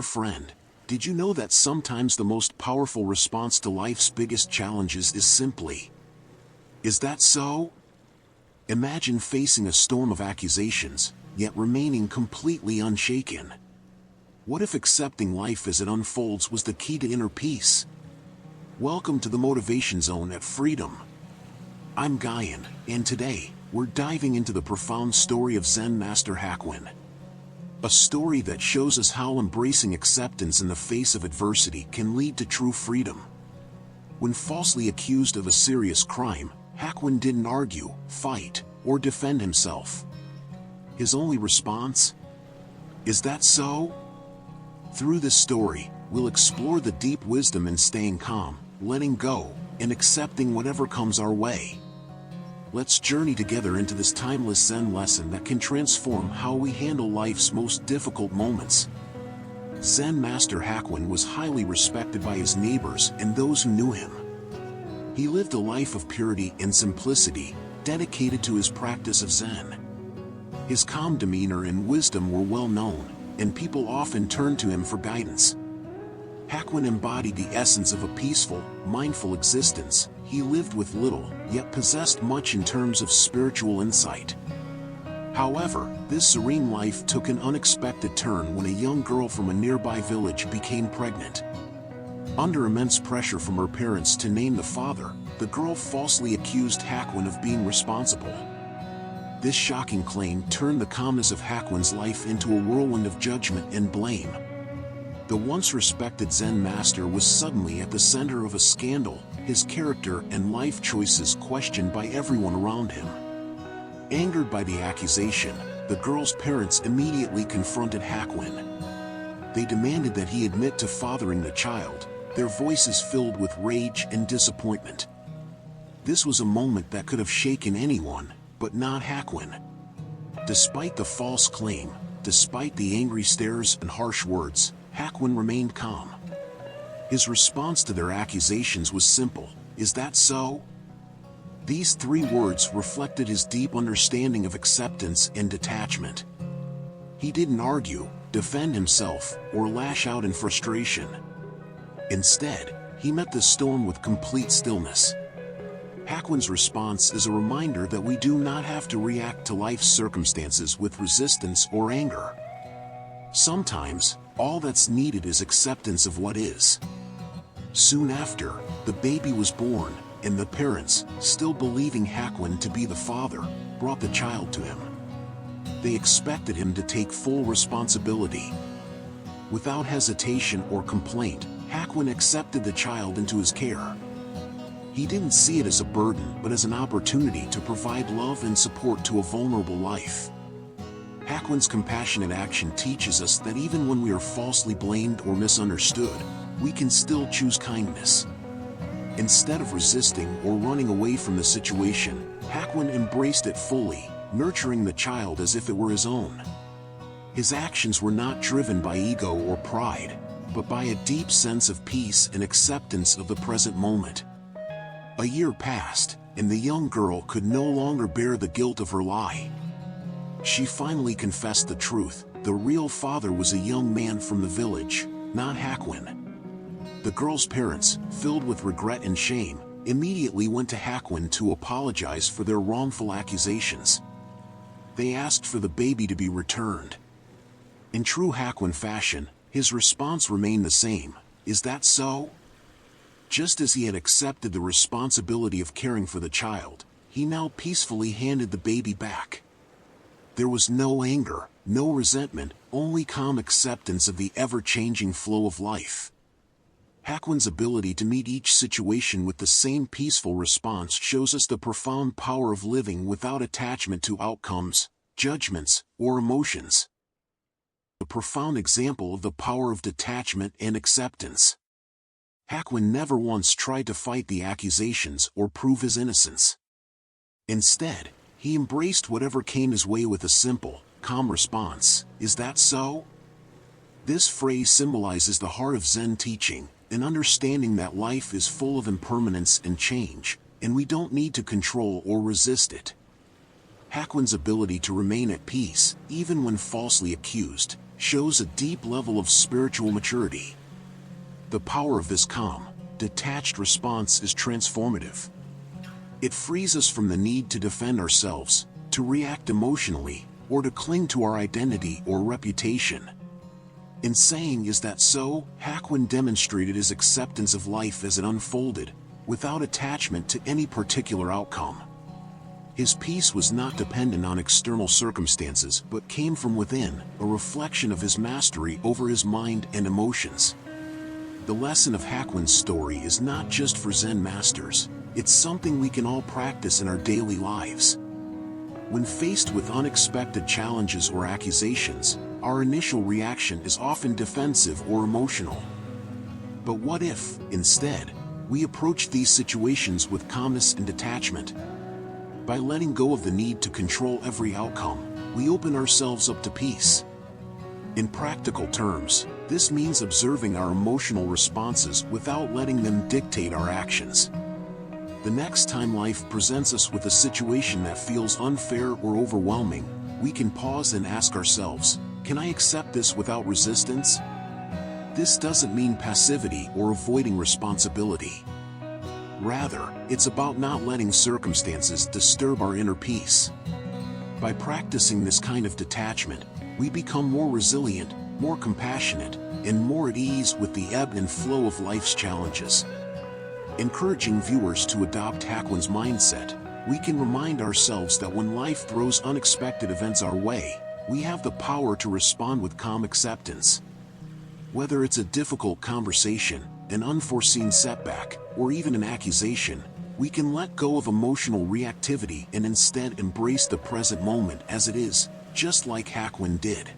Dear friend, did you know that sometimes the most powerful response to life's biggest challenges is simply, "Is that so?" Imagine facing a storm of accusations, yet remaining completely unshaken. What if accepting life as it unfolds was the key to inner peace? Welcome to the Motivation Zone at Freedom. I'm Guyan, and today, we're diving into the profound story of Zen Master Hakuin. A story that shows us how embracing acceptance in the face of adversity can lead to true freedom. When falsely accused of a serious crime, Hakuin didn't argue, fight, or defend himself. His only response? "Is that so?" Through this story, we'll explore the deep wisdom in staying calm, letting go, and accepting whatever comes our way. Let's journey together into this timeless Zen lesson that can transform how we handle life's most difficult moments. Zen Master Hakuin was highly respected by his neighbors and those who knew him. He lived a life of purity and simplicity, dedicated to his practice of Zen. His calm demeanor and wisdom were well known, and people often turned to him for guidance. Hakuin embodied the essence of a peaceful, mindful existence. He lived with little, yet possessed much in terms of spiritual insight. However, this serene life took an unexpected turn when a young girl from a nearby village became pregnant. Under immense pressure from her parents to name the father, the girl falsely accused Hakuin of being responsible. This shocking claim turned the calmness of Hakuin's life into a whirlwind of judgment and blame. The once respected Zen master was suddenly at the center of a scandal, his character and life choices questioned by everyone around him. Angered by the accusation, the girl's parents immediately confronted Hakuin. They demanded that he admit to fathering the child, their voices filled with rage and disappointment. This was a moment that could have shaken anyone, but not Hakuin. Despite the false claim, despite the angry stares and harsh words, Hakuin remained calm. His response to their accusations was simple: "Is that so?" These three words reflected his deep understanding of acceptance and detachment. He didn't argue, defend himself, or lash out in frustration. Instead, he met the storm with complete stillness. Hakuin's response is a reminder that we do not have to react to life's circumstances with resistance or anger. Sometimes, all that's needed is acceptance of what is. Soon after, the baby was born, and the parents, still believing Hakuin to be the father, brought the child to him. They expected him to take full responsibility. Without hesitation or complaint, Hakuin accepted the child into his care. He didn't see it as a burden but as an opportunity to provide love and support to a vulnerable life. Hakuin's compassionate action teaches us that even when we are falsely blamed or misunderstood, we can still choose kindness. Instead of resisting or running away from the situation, Hakuin embraced it fully, nurturing the child as if it were his own. His actions were not driven by ego or pride, but by a deep sense of peace and acceptance of the present moment. A year passed, and the young girl could no longer bear the guilt of her lie. She finally confessed the truth: the real father was a young man from the village, not Hakuin. The girl's parents, filled with regret and shame, immediately went to Hakuin to apologize for their wrongful accusations. They asked for the baby to be returned. In true Hakuin fashion, his response remained the same: "Is that so?" Just as he had accepted the responsibility of caring for the child, he now peacefully handed the baby back. There was no anger, no resentment, only calm acceptance of the ever-changing flow of life. Hakuin's ability to meet each situation with the same peaceful response shows us the profound power of living without attachment to outcomes, judgments, or emotions. A profound example of the power of detachment and acceptance. Hakuin never once tried to fight the accusations or prove his innocence. Instead, he embraced whatever came his way with a simple, calm response: "Is that so?" This phrase symbolizes the heart of Zen teaching, an understanding that life is full of impermanence and change, and we don't need to control or resist it. Hakuin's ability to remain at peace, even when falsely accused, shows a deep level of spiritual maturity. The power of this calm, detached response is transformative. It frees us from the need to defend ourselves, to react emotionally, or to cling to our identity or reputation. In saying "Is that so?", Hakuin demonstrated his acceptance of life as it unfolded, without attachment to any particular outcome. His peace was not dependent on external circumstances but came from within, a reflection of his mastery over his mind and emotions. The lesson of Hakuin's story is not just for Zen masters, it's something we can all practice in our daily lives. When faced with unexpected challenges or accusations, our initial reaction is often defensive or emotional. But what if, instead, we approach these situations with calmness and detachment? By letting go of the need to control every outcome, we open ourselves up to peace. In practical terms, this means observing our emotional responses without letting them dictate our actions. The next time life presents us with a situation that feels unfair or overwhelming, we can pause and ask ourselves, "Can I accept this without resistance?" This doesn't mean passivity or avoiding responsibility. Rather, it's about not letting circumstances disturb our inner peace. By practicing this kind of detachment, we become more resilient, more compassionate, and more at ease with the ebb and flow of life's challenges. Encouraging viewers to adopt Hakuin's mindset, we can remind ourselves that when life throws unexpected events our way, we have the power to respond with calm acceptance. Whether it's a difficult conversation, an unforeseen setback, or even an accusation, we can let go of emotional reactivity and instead embrace the present moment as it is, just like Hakuin did.